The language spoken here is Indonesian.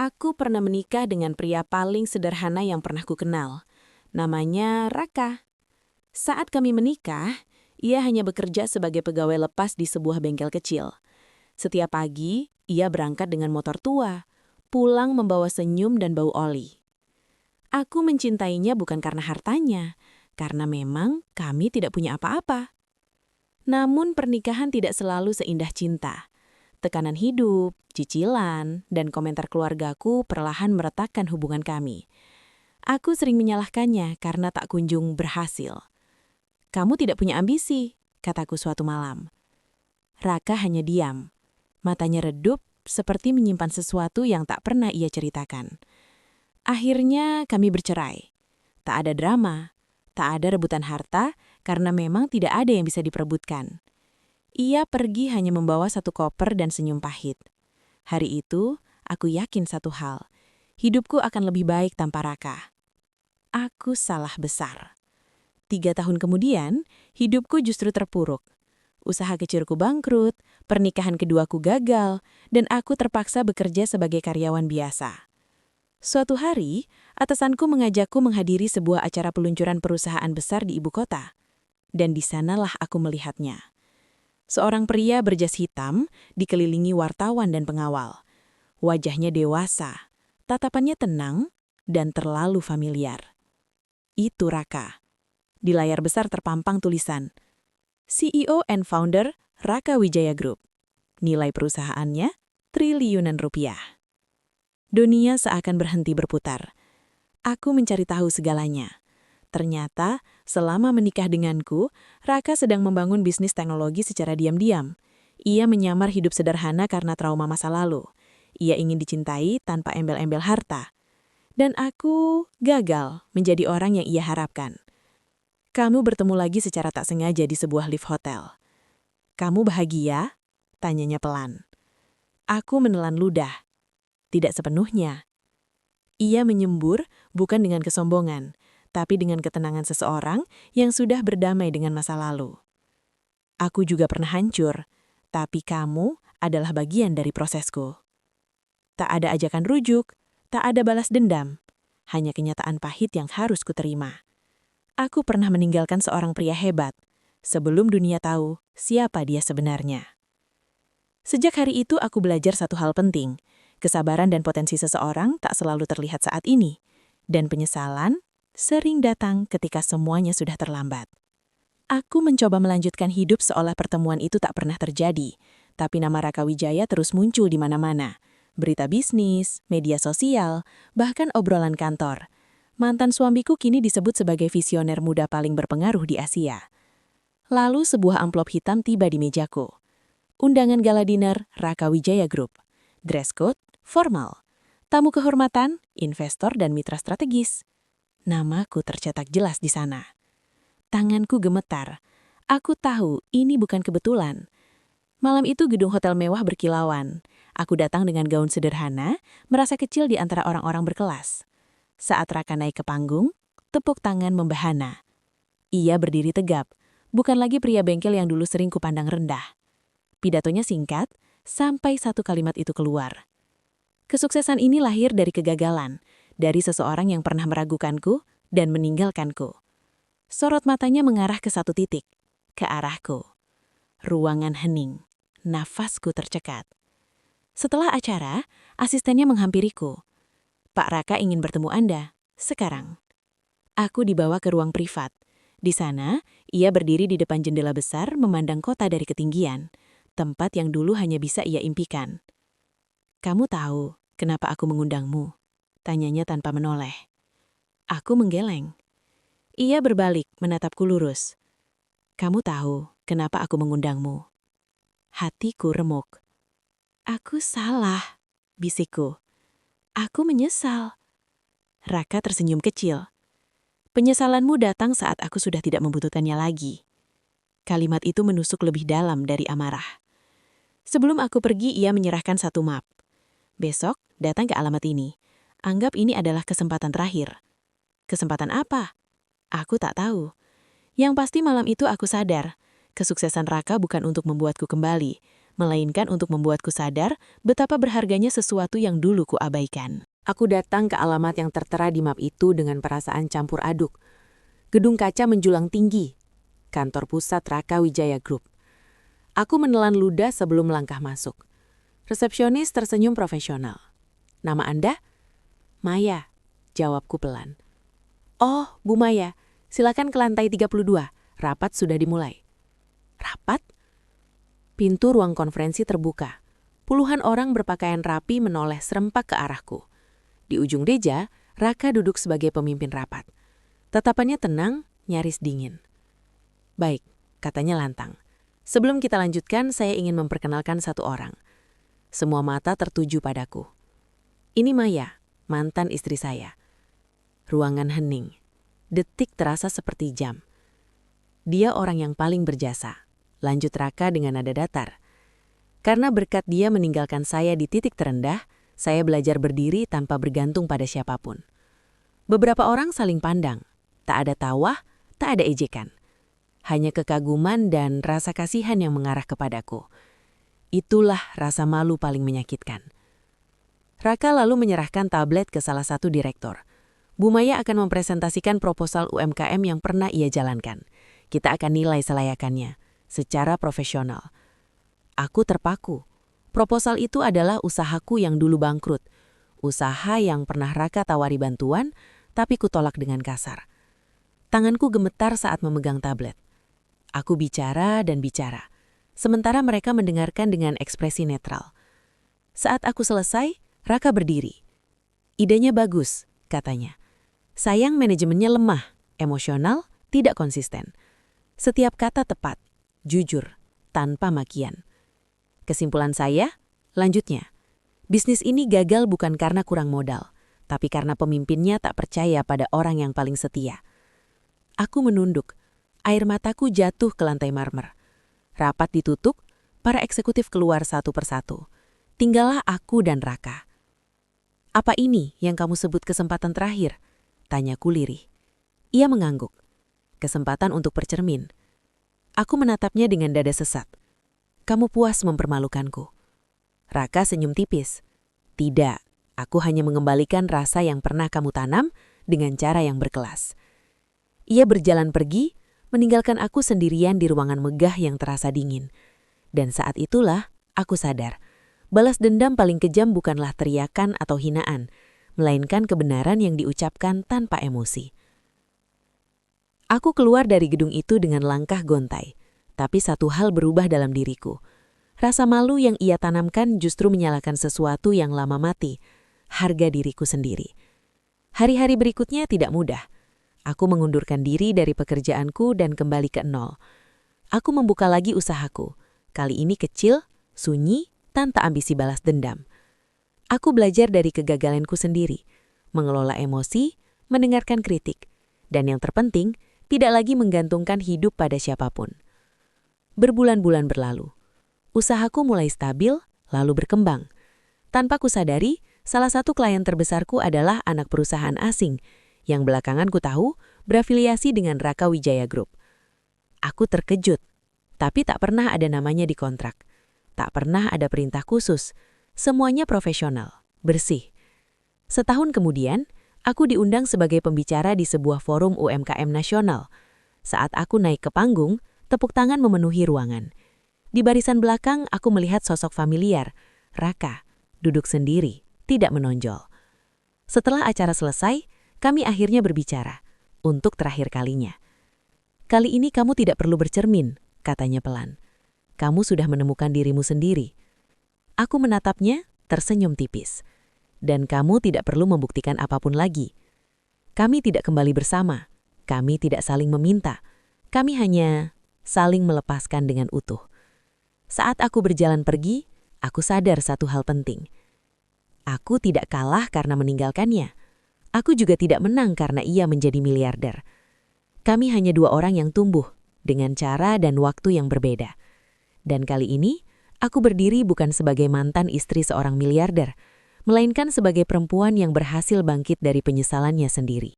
Aku pernah menikah dengan pria paling sederhana yang pernah ku kenal. Namanya Raka. Saat kami menikah, ia hanya bekerja sebagai pegawai lepas di sebuah bengkel kecil. Setiap pagi, ia berangkat dengan motor tua, pulang membawa senyum dan bau oli. Aku mencintainya bukan karena hartanya, karena memang kami tidak punya apa-apa. Namun pernikahan tidak selalu seindah cinta. Tekanan hidup, cicilan, dan komentar keluargaku perlahan meretakkan hubungan kami. Aku sering menyalahkannya karena tak kunjung berhasil. "Kamu tidak punya ambisi," kataku suatu malam. Raka hanya diam. Matanya redup seperti menyimpan sesuatu yang tak pernah ia ceritakan. Akhirnya kami bercerai. Tak ada drama, tak ada rebutan harta karena memang tidak ada yang bisa diperebutkan. Ia pergi hanya membawa satu koper dan senyum pahit. Hari itu, aku yakin satu hal. Hidupku akan lebih baik tanpa Raka. Aku salah besar. 3 tahun kemudian, hidupku justru terpuruk. Usaha kecilku bangkrut, pernikahan keduaku gagal, dan aku terpaksa bekerja sebagai karyawan biasa. Suatu hari, atasanku mengajakku menghadiri sebuah acara peluncuran perusahaan besar di ibu kota. Dan di sanalah aku melihatnya. Seorang pria berjas hitam dikelilingi wartawan dan pengawal. Wajahnya dewasa, tatapannya tenang, dan terlalu familiar. Itu Raka. Di layar besar terpampang tulisan, CEO and Founder Raka Wijaya Group. Nilai perusahaannya triliunan rupiah. Dunia seakan berhenti berputar. Aku mencari tahu segalanya. Ternyata, selama menikah denganku, Raka sedang membangun bisnis teknologi secara diam-diam. Ia menyamar hidup sederhana karena trauma masa lalu. Ia ingin dicintai tanpa embel-embel harta. Dan aku gagal menjadi orang yang ia harapkan. Kamu bertemu lagi secara tak sengaja di sebuah lift hotel. "Kamu bahagia?" tanyanya pelan. Aku menelan ludah. Tidak sepenuhnya. Ia menyembur bukan dengan kesombongan, tapi dengan ketenangan seseorang yang sudah berdamai dengan masa lalu. Aku juga pernah hancur, tapi kamu adalah bagian dari prosesku. Tak ada ajakan rujuk, tak ada balas dendam, hanya kenyataan pahit yang harus kuterima. Aku pernah meninggalkan seorang pria hebat, sebelum dunia tahu siapa dia sebenarnya. Sejak hari itu aku belajar satu hal penting, kesabaran dan potensi seseorang tak selalu terlihat saat ini, dan penyesalan sering datang ketika semuanya sudah terlambat. Aku mencoba melanjutkan hidup seolah pertemuan itu tak pernah terjadi, tapi nama Raka Wijaya terus muncul di mana-mana. Berita bisnis, media sosial, bahkan obrolan kantor. Mantan suamiku kini disebut sebagai visioner muda paling berpengaruh di Asia. Lalu sebuah amplop hitam tiba di mejaku. Undangan gala dinner Raka Wijaya Group. Dress code formal. Tamu kehormatan, investor dan mitra strategis. Namaku tercetak jelas di sana. Tanganku gemetar. Aku tahu ini bukan kebetulan. Malam itu gedung hotel mewah berkilauan. Aku datang dengan gaun sederhana, merasa kecil di antara orang-orang berkelas. Saat Raka naik ke panggung, tepuk tangan membahana. Ia berdiri tegap, bukan lagi pria bengkel yang dulu sering kupandang rendah. Pidatonya singkat, sampai satu kalimat itu keluar. Kesuksesan ini lahir dari kegagalan, dari seseorang yang pernah meragukanku dan meninggalkanku. Sorot matanya mengarah ke satu titik, ke arahku. Ruangan hening, nafasku tercekat. Setelah acara, asistennya menghampiriku. "Pak Raka ingin bertemu Anda, sekarang." Aku dibawa ke ruang privat. Di sana, ia berdiri di depan jendela besar memandang kota dari ketinggian, tempat yang dulu hanya bisa ia impikan. "Kamu tahu kenapa aku mengundangmu?" tanyanya tanpa menoleh. Aku menggeleng. Ia berbalik, menatapku lurus. "Kamu tahu kenapa aku mengundangmu?" Hatiku remuk. "Aku salah," bisikku. "Aku menyesal." Raka tersenyum kecil. "Penyesalanmu datang saat aku sudah tidak membutuhkannya lagi." Kalimat itu menusuk lebih dalam dari amarah. Sebelum aku pergi, ia menyerahkan satu map. "Besok, datang ke alamat ini. Anggap ini adalah kesempatan terakhir." Kesempatan apa? Aku tak tahu. Yang pasti malam itu aku sadar, kesuksesan Raka bukan untuk membuatku kembali, melainkan untuk membuatku sadar betapa berharganya sesuatu yang dulu kuabaikan. Aku datang ke alamat yang tertera di map itu dengan perasaan campur aduk. Gedung kaca menjulang tinggi, kantor pusat Raka Wijaya Group. Aku menelan ludah sebelum melangkah masuk. Resepsionis tersenyum profesional. "Nama Anda?" "Maya," jawabku pelan. "Oh, Bu Maya, silakan ke lantai 32. Rapat sudah dimulai." "Rapat?" Pintu ruang konferensi terbuka. Puluhan orang berpakaian rapi menoleh serempak ke arahku. Di ujung meja, Raka duduk sebagai pemimpin rapat. Tatapannya tenang, nyaris dingin. "Baik," katanya lantang. "Sebelum kita lanjutkan, saya ingin memperkenalkan satu orang." Semua mata tertuju padaku. "Ini Maya, mantan istri saya." Ruangan hening. Detik terasa seperti jam. "Dia orang yang paling berjasa," lanjut Raka dengan nada datar. "Karena berkat dia meninggalkan saya di titik terendah, saya belajar berdiri tanpa bergantung pada siapapun." Beberapa orang saling pandang. Tak ada tawa, tak ada ejekan. Hanya kekaguman dan rasa kasihan yang mengarah kepadaku. Itulah rasa malu paling menyakitkan. Raka lalu menyerahkan tablet ke salah satu direktur. "Bu Maya akan mempresentasikan proposal UMKM yang pernah ia jalankan. Kita akan nilai selayakannya, secara profesional." Aku terpaku. Proposal itu adalah usahaku yang dulu bangkrut. Usaha yang pernah Raka tawari bantuan, tapi kutolak dengan kasar. Tanganku gemetar saat memegang tablet. Aku bicara dan bicara, sementara mereka mendengarkan dengan ekspresi netral. Saat aku selesai, Raka berdiri. "Idenya bagus," katanya. "Sayang manajemennya lemah, emosional, tidak konsisten. Setiap kata tepat, jujur, tanpa makian. Kesimpulan saya, lanjutnya, bisnis ini gagal bukan karena kurang modal, tapi karena pemimpinnya tak percaya pada orang yang paling setia." Aku menunduk. Air mataku jatuh ke lantai marmer. Rapat ditutup, para eksekutif keluar satu persatu. Tinggallah aku dan Raka. "Apa ini yang kamu sebut kesempatan terakhir?" tanyaku lirih. Ia mengangguk. "Kesempatan untuk bercermin." Aku menatapnya dengan dada sesat. "Kamu puas mempermalukanku?" Raka senyum tipis. "Tidak, aku hanya mengembalikan rasa yang pernah kamu tanam dengan cara yang berkelas." Ia berjalan pergi, meninggalkan aku sendirian di ruangan megah yang terasa dingin. Dan saat itulah aku sadar, balas dendam paling kejam bukanlah teriakan atau hinaan, melainkan kebenaran yang diucapkan tanpa emosi. Aku keluar dari gedung itu dengan langkah gontai, tapi satu hal berubah dalam diriku. Rasa malu yang ia tanamkan justru menyalakan sesuatu yang lama mati, harga diriku sendiri. Hari-hari berikutnya tidak mudah. Aku mengundurkan diri dari pekerjaanku dan kembali ke nol. Aku membuka lagi usahaku. Kali ini kecil, sunyi, tanpa ambisi balas dendam. Aku belajar dari kegagalanku sendiri, mengelola emosi, mendengarkan kritik, dan yang terpenting, tidak lagi menggantungkan hidup pada siapapun. Berbulan-bulan berlalu. Usahaku mulai stabil, lalu berkembang. Tanpa kusadari, salah satu klien terbesarku adalah anak perusahaan asing, yang belakangan ku tahu berafiliasi dengan Raka Wijaya Group. Aku terkejut, tapi tak pernah ada namanya di kontrak. Tak pernah ada perintah khusus. Semuanya profesional, bersih. Setahun kemudian, aku diundang sebagai pembicara di sebuah forum UMKM nasional. Saat aku naik ke panggung, tepuk tangan memenuhi ruangan. Di barisan belakang, aku melihat sosok familiar, Raka, duduk sendiri, tidak menonjol. Setelah acara selesai, kami akhirnya berbicara, untuk terakhir kalinya. "Kali ini kamu tidak perlu bercermin," katanya pelan. "Kamu sudah menemukan dirimu sendiri." Aku menatapnya, tersenyum tipis. "Dan kamu tidak perlu membuktikan apapun lagi. Kami tidak kembali bersama, kami tidak saling meminta, kami hanya saling melepaskan dengan utuh." Saat aku berjalan pergi, aku sadar satu hal penting. Aku tidak kalah karena meninggalkannya. Aku juga tidak menang karena ia menjadi miliarder. Kami hanya dua orang yang tumbuh, dengan cara dan waktu yang berbeda. Dan kali ini, aku berdiri bukan sebagai mantan istri seorang miliarder, melainkan sebagai perempuan yang berhasil bangkit dari penyesalannya sendiri.